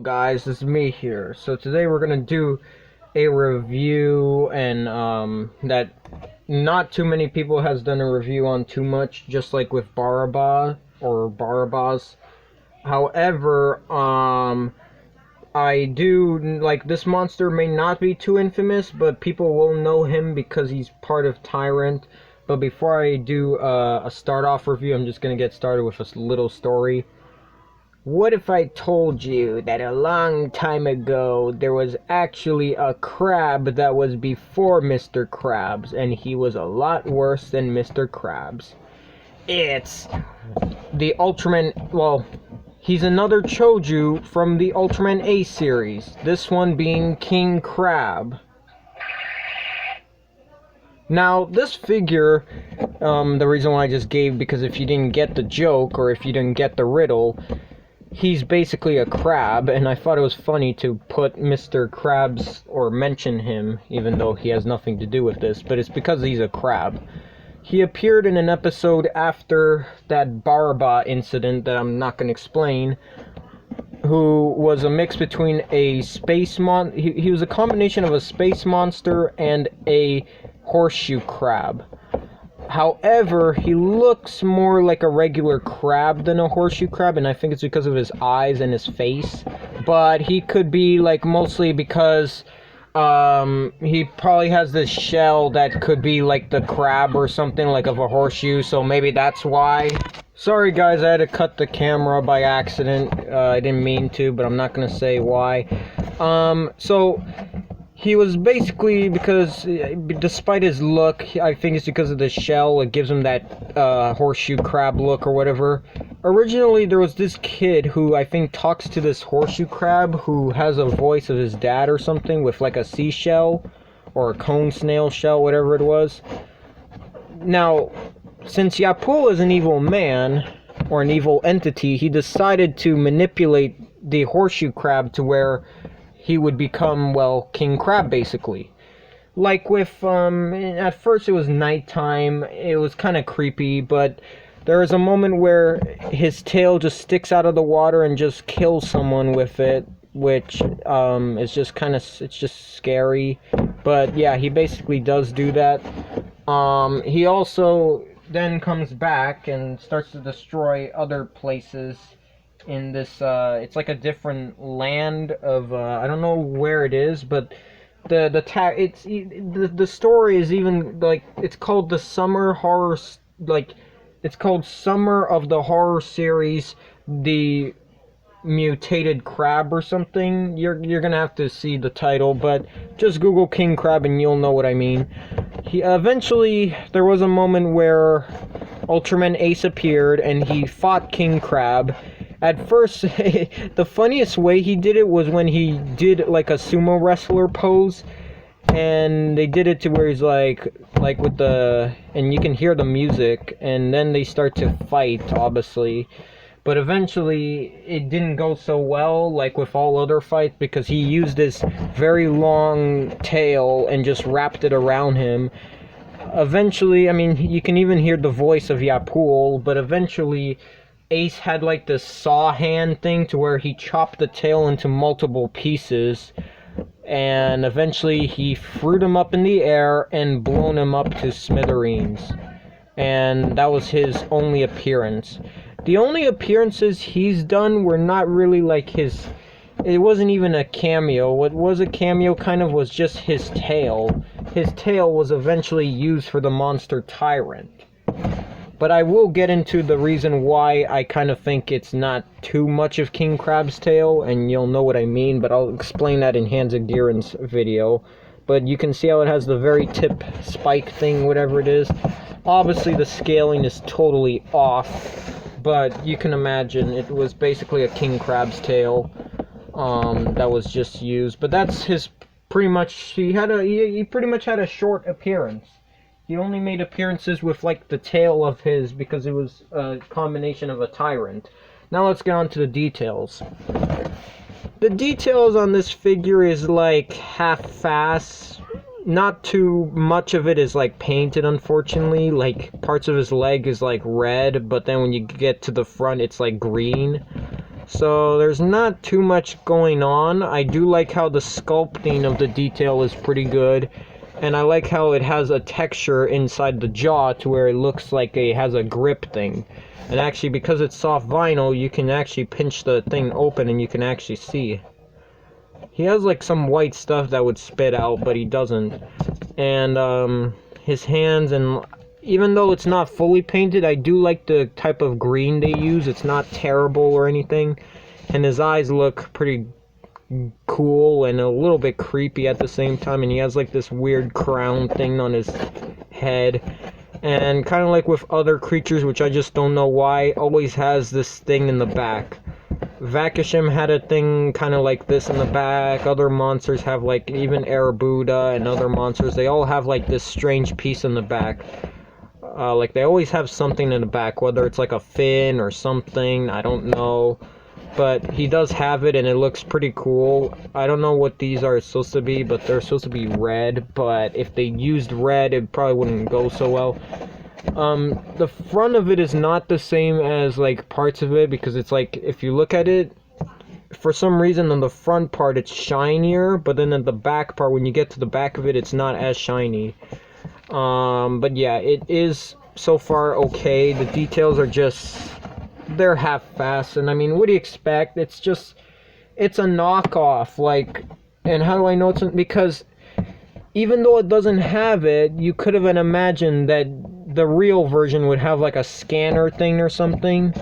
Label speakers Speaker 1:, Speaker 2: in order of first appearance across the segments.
Speaker 1: Guys, this is me here. So today we're gonna do a review, and that not too many people has done a review on too much, just like with Barabbas. However, I do like this monster may not be too infamous, but people will know him because he's part of Tyrant. But before I do a start off review, I'm just gonna get started with a little story. What if I told you that a long time ago there was actually a crab that was before Mr. Krabs, and he was a lot worse than Mr. Krabs? It's the Ultraman, well, he's another Choju from the Ultraman A series, this one being King Crab. Now, this figure, the reason why I just gave, because if you didn't get the joke, or if you didn't get the riddle, he's basically a crab, and I thought it was funny to put Mr. Krabs, or mention him, even though he has nothing to do with this, but it's because he's a crab. He appeared in an episode after that Barabbas incident that I'm not going to explain, who was a mix between a space he was a combination of a space monster and a horseshoe crab. However, he looks more like a regular crab than a horseshoe crab, and I think it's because of his eyes and his face. But he could be like mostly because he probably has this shell that could be like the crab or something, like of a horseshoe, so maybe that's why. Sorry guys, I had to cut the camera by accident. I didn't mean to, but I'm not gonna say why. So he was basically, because despite his look, I think it's because of the shell, it gives him that horseshoe crab look or whatever. Originally, there was this kid who I think talks to this horseshoe crab who has a voice of his dad or something, with like a seashell or a cone snail shell, whatever it was. Now, since Yapul is an evil man, or an evil entity, he decided to manipulate the horseshoe crab to where he would become, well, King Crab, basically. Like with, at first it was nighttime, it was kind of creepy, but there is a moment where his tail just sticks out of the water and just kills someone with it, which, is just kind of, it's just scary. But yeah, he basically does do that. He also then comes back and starts to destroy other places in this, it's like a different land of, I don't know where it is, but the story is even, like, it's called the Summer Horror, like, it's called Summer of the Horror Series, the Mutated Crab or something. You're gonna have to see the title, but just Google King Crab and you'll know what I mean. He eventually, there was a moment where Ultraman Ace appeared and he fought King Crab. At first, the funniest way he did it was when he did like a sumo wrestler pose, and they did it to where he's like with the, and you can hear the music, and then they start to fight, obviously. But eventually, it didn't go so well, like with all other fights, because he used this very long tail and just wrapped it around him. Eventually, I mean, you can even hear the voice of Yapul, but eventually Ace had like this saw hand thing to where he chopped the tail into multiple pieces, and eventually he threw him up in the air and blown him up to smithereens. And that was his only appearance. The only appearances he's done were not really like his, it wasn't even a cameo. What was a cameo kind of was just his tail. His tail was eventually used for the monster Tyrant. But I will get into the reason why I kind of think it's not too much of King Crab's tail, and you'll know what I mean, but I'll explain that in Hands of Giran's video. But you can see how it has the very tip spike thing, whatever it is. Obviously the scaling is totally off, but you can imagine it was basically a King Crab's tail that was just used. But that's his, pretty much, he pretty much had a short appearance. He only made appearances with, like, the tail of his, because it was a combination of a Tyrant. Now let's get on to the details. The details on this figure is, like, half-ass. Not too much of it is, like, painted, unfortunately. Like, parts of his leg is, like, red, but then when you get to the front, it's, like, green. So there's not too much going on. I do like how the sculpting of the detail is pretty good. And I like how it has a texture inside the jaw to where it looks like it has a grip thing. And actually, because it's soft vinyl, you can actually pinch the thing open and you can actually see. He has like some white stuff that would spit out, but he doesn't. And his hands, and even though it's not fully painted, I do like the type of green they use. It's not terrible or anything. And his eyes look pretty cool and a little bit creepy at the same time, and he has like this weird crown thing on his head, and kind of like with other creatures, which I just don't know why, always has this thing in the back. Vakishim had a thing kind of like this in the back. Other monsters have, like, even Erebuda and other monsters, they all have like this strange piece in the back. Like they always have something in the back, whether it's like a fin or something, I don't know. But he does have it, and it looks pretty cool. I don't know what these are supposed to be, but they're supposed to be red. But if they used red, it probably wouldn't go so well. The front of it is not the same as, like, parts of it, because it's like, if you look at it, for some reason on the front part it's shinier, but then at the back part, when you get to the back of it, it's not as shiny. But yeah, it is so far okay. The details are just... they're half-assed, and I mean, what do you expect? It's a knockoff, like, and how do I know it's because even though it doesn't have it, you could have imagined that the real version would have like a scanner thing or something,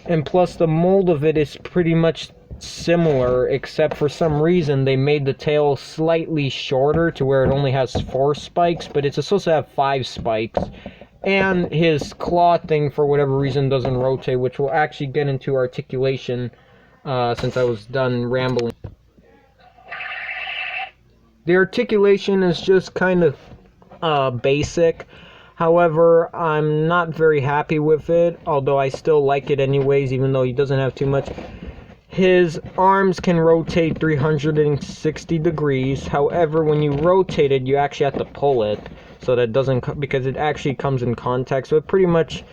Speaker 1: and plus the mold of it is pretty much similar, except for some reason they made the tail slightly shorter to where it only has 4 spikes, but it's supposed to have 5 spikes. And his claw thing, for whatever reason, doesn't rotate, which will actually get into articulation since I was done rambling. The articulation is just kind of basic. However, I'm not very happy with it, although I still like it anyways, even though he doesn't have too much. His arms can rotate 360 degrees. However, when you rotate it, you actually have to pull it. So that doesn't, because it actually comes in contact. So it pretty much,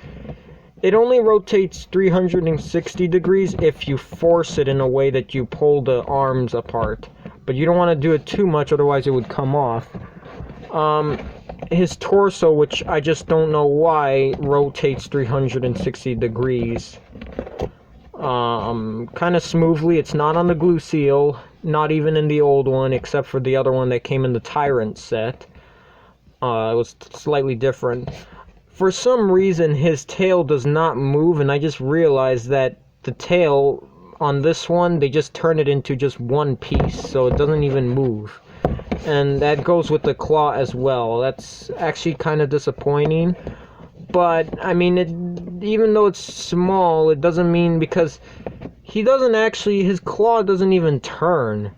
Speaker 1: it only rotates 360 degrees if you force it in a way that you pull the arms apart. But you don't want to do it too much, otherwise it would come off. His torso, which I just don't know why, rotates 360 degrees. Kind of smoothly. It's not on the glue seal, not even in the old one, except for the other one that came in the Tyrant set. It was slightly different. For some reason, his tail does not move, and I just realized that the tail on this one, they just turn it into just one piece, so it doesn't even move. And that goes with the claw as well. That's actually kind of disappointing. But, I mean, even though it's small, it doesn't mean, because he doesn't actually, his claw doesn't even turn.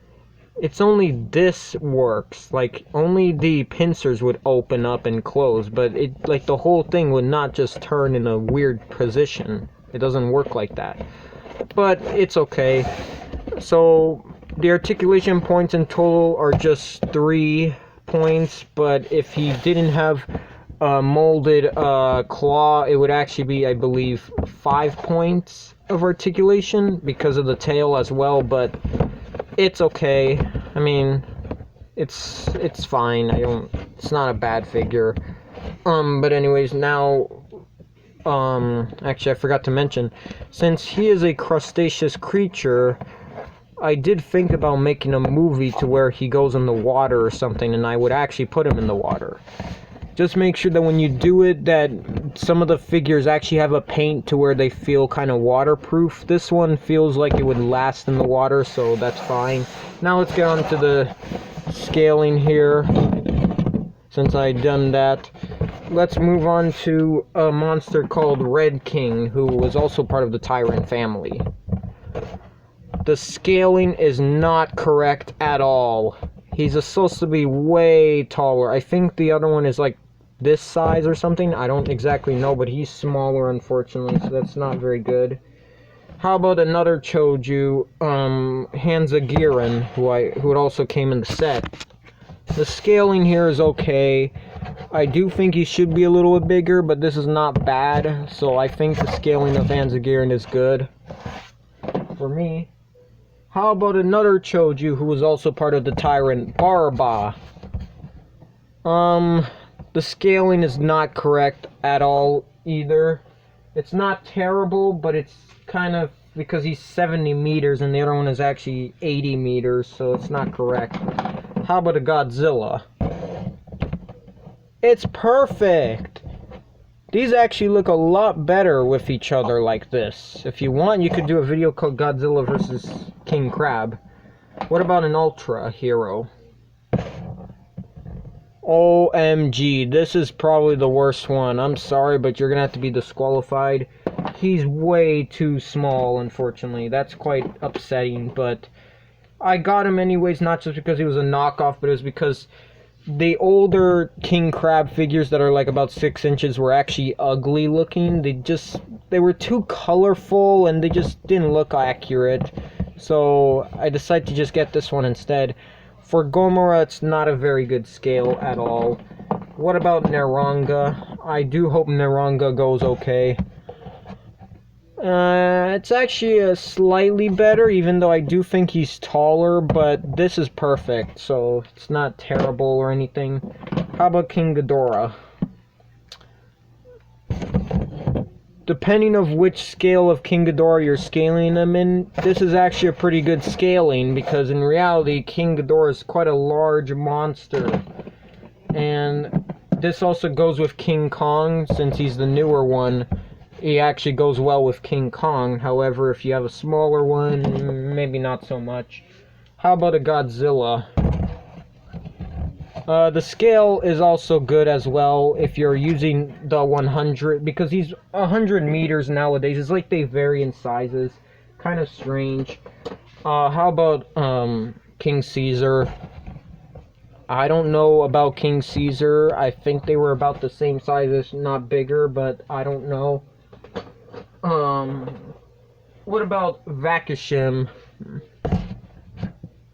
Speaker 1: It's only this works, like, only the pincers would open up and close, but it, like, the whole thing would not just turn in a weird position. It doesn't work like that. But it's okay. So, the articulation points in total are just 3 points, but if he didn't have a molded claw, it would actually be, I believe, 5 points of articulation because of the tail as well, but it's okay. I mean, it's fine. It's not a bad figure. But anyways, now, actually I forgot to mention, since he is a crustaceous creature, I did think about making a movie to where he goes in the water or something, and I would actually put him in the water. Just make sure that when you do it, that some of the figures actually have a paint to where they feel kind of waterproof. This one feels like it would last in the water, so that's fine. Now let's get on to the scaling here. Since I've done that, let's move on to a monster called Red King, who was also part of the Tyrant family. The scaling is not correct at all. He's supposed to be way taller. I think the other one is like this size or something. I don't exactly know, but he's smaller, unfortunately, so that's not very good. How about another Choju, Hanzagiran, who also came in the set. The scaling here is okay. I do think he should be a little bit bigger, but this is not bad, so I think the scaling of Hanzagiran is good. for me. How about another Choju who was also part of the Tyrant, Barba? The scaling is not correct at all either. It's not terrible, but it's kind of because he's 70 meters and the other one is actually 80 meters, so it's not correct. How about a Godzilla? It's perfect! These actually look a lot better with each other like this. If you want, you could do a video called Godzilla versus King Crab. What about an Ultra hero? OMG, this is probably the worst one. I'm sorry, but you're gonna have to be disqualified. He's way too small, unfortunately. That's quite upsetting, but I got him anyways, not just because he was a knockoff, but it was because the older King Crab figures that are like about 6 inches were actually ugly looking. They were too colorful and they just didn't look accurate. So I decided to just get this one instead. For Gomora, it's not a very good scale at all. What about Neranga? I do hope Neranga goes okay. It's actually slightly better, even though I do think he's taller, but this is perfect, so it's not terrible or anything. How about King Ghidorah? Depending of which scale of King Ghidorah you're scaling them in, this is actually a pretty good scaling, because in reality, King Ghidorah is quite a large monster. And this also goes with King Kong, since he's the newer one. He actually goes well with King Kong. However, if you have a smaller one, maybe not so much. How about a Godzilla? The scale is also good as well if you're using the 100, because he's 100 meters nowadays. It's like they vary in sizes. Kind of strange. How about King Caesar? I don't know about King Caesar. I think they were about the same size, not bigger, but I don't know. What about Vakishim?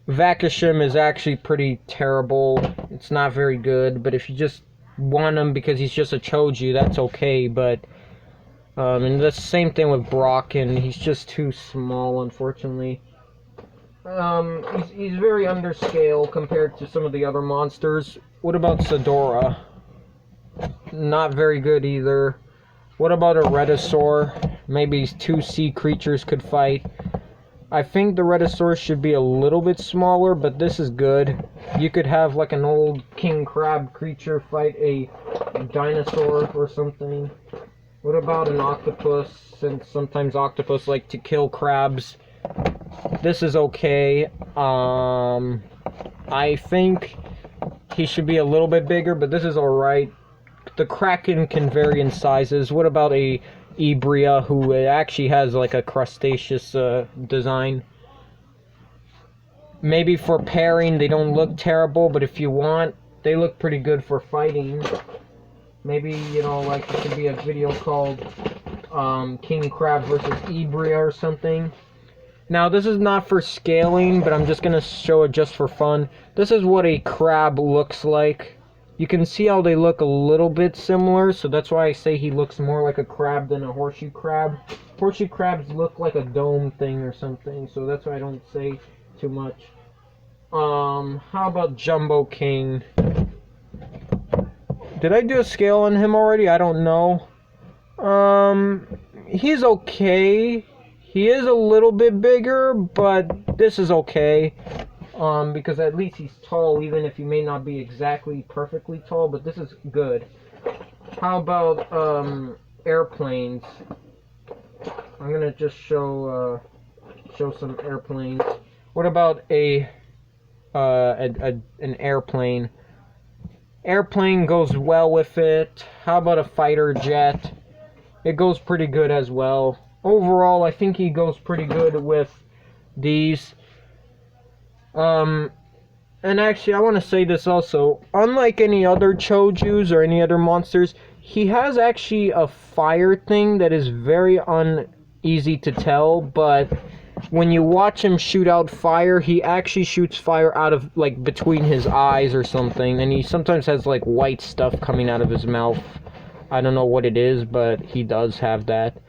Speaker 1: Vakishim is actually pretty terrible. It's not very good, but if you just want him because he's just a Choju, that's okay, but and the same thing with Brocken. He's just too small, unfortunately. He's very underscale compared to some of the other monsters. What about Sedora? Not very good either. What about a Rhedosaur? Maybe 2 sea creatures could fight. I think the Rhedosaur should be a little bit smaller, but this is good. You could have like an old king crab creature fight a dinosaur or something. What about an octopus, since sometimes octopus like to kill crabs? This is okay. I think he should be a little bit bigger, but this is alright. The Kraken can vary in sizes. What about a Ebria, who actually has like a crustaceous design? Maybe for pairing they don't look terrible, but if you want, they look pretty good for fighting. Maybe, you know, like it could be a video called King Crab versus Ebria or something. Now, this is not for scaling, but I'm just going to show it just for fun. This is what a crab looks like. You can see how they look a little bit similar, so that's why I say he looks more like a crab than a horseshoe crab. Horseshoe crabs look like a dome thing or something, so that's why I don't say too much. How about Jumbo King? Did I do a scale on him already? I don't know. He's okay. He is a little bit bigger, but this is okay. Because at least he's tall, even if he may not be exactly perfectly tall, but this is good. How about airplanes? I'm gonna just show some airplanes. What about an airplane? Airplane goes well with it. How about a fighter jet? It goes pretty good as well. Overall, I think he goes pretty good with these. And actually, I want to say this also. Unlike any other Chojus or any other monsters, he has actually a fire thing that is very uneasy to tell, but when you watch him shoot out fire, he actually shoots fire out of, like, between his eyes or something, and he sometimes has, like, white stuff coming out of his mouth. I don't know what it is, but he does have that.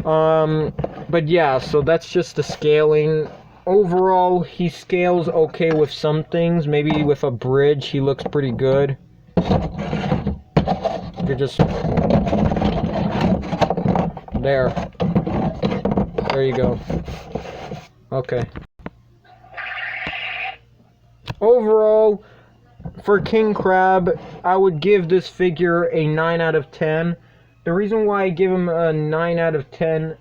Speaker 1: But yeah, so that's just the scaling. Overall, he scales okay with some things. Maybe with a bridge, he looks pretty good. You're just... There. There you go. Okay. Overall, for King Crab, I would give this figure a 9 out of 10. The reason why I give him a 9 out of 10,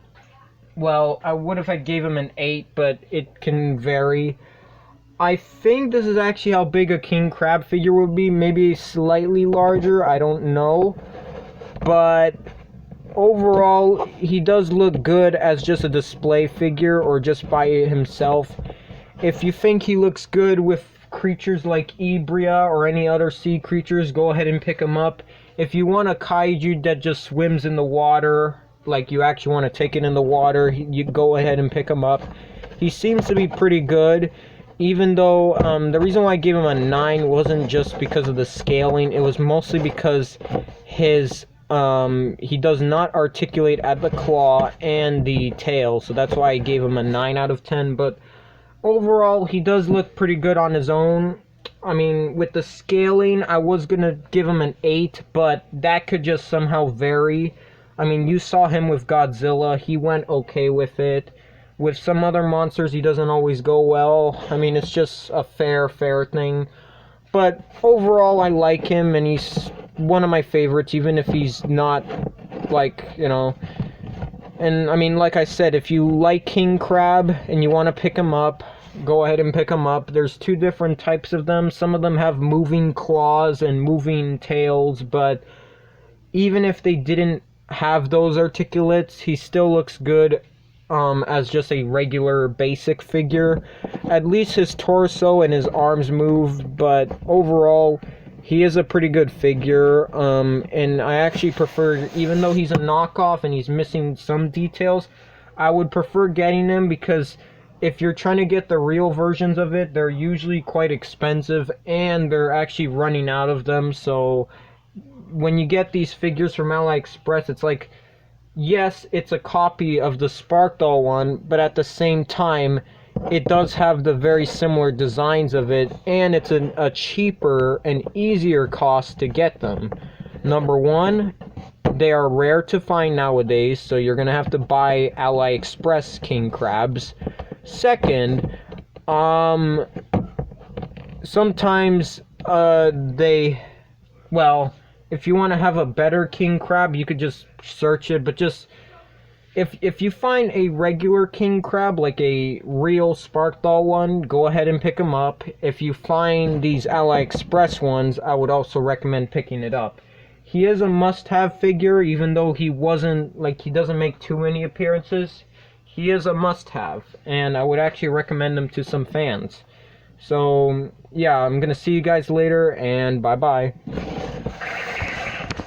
Speaker 1: well, I would if I gave him an 8, but it can vary. I think this is actually how big a King Crab figure would be, maybe slightly larger, I don't know. But overall, he does look good as just a display figure or just by himself. If you think he looks good with creatures like Ebria or any other sea creatures, go ahead and pick him up. If you want a kaiju that just swims in the water, like you actually want to take it in the water, you go ahead and pick him up. He seems to be pretty good, even though the reason why I gave him a 9 wasn't just because of the scaling, it was mostly because his he does not articulate at the claw and the tail, so that's why I gave him a 9 out of 10, but overall, he does look pretty good on his own. I mean, with the scaling, I was gonna give him an 8, but that could just somehow vary. I mean, you saw him with Godzilla, he went okay with it. With some other monsters, he doesn't always go well. I mean, it's just a fair thing. But overall, I like him, and he's one of my favorites, even if he's not, like, you know... And, I mean, like I said, if you like King Crab and you want to pick him up, go ahead and pick him up. There's 2 different types of them. Some of them have moving claws and moving tails, but even if they didn't have those articulates, he still looks good as just a regular basic figure. At least his torso and his arms move, but overall... he is a pretty good figure, and I actually prefer, even though he's a knockoff and he's missing some details, I would prefer getting him because if you're trying to get the real versions of it, they're usually quite expensive and they're actually running out of them. So when you get these figures from AliExpress, it's like, yes, it's a copy of the Spark Doll one, but at the same time, it does have the very similar designs of it, and it's a cheaper and easier cost to get them. Number one, they are rare to find nowadays, so you're gonna have to buy AliExpress King Crabs. Second, sometimes well, if you want to have a better King Crab, you could just search it, but just if you find a regular King Crab, like a real Spark Doll one, go ahead and pick them up. If you find these AliExpress ones, I would also recommend picking it up. He is a must-have figure, even though he doesn't make too many appearances. He is a must-have, and I would actually recommend him to some fans. So, yeah, I'm gonna see you guys later, and bye-bye.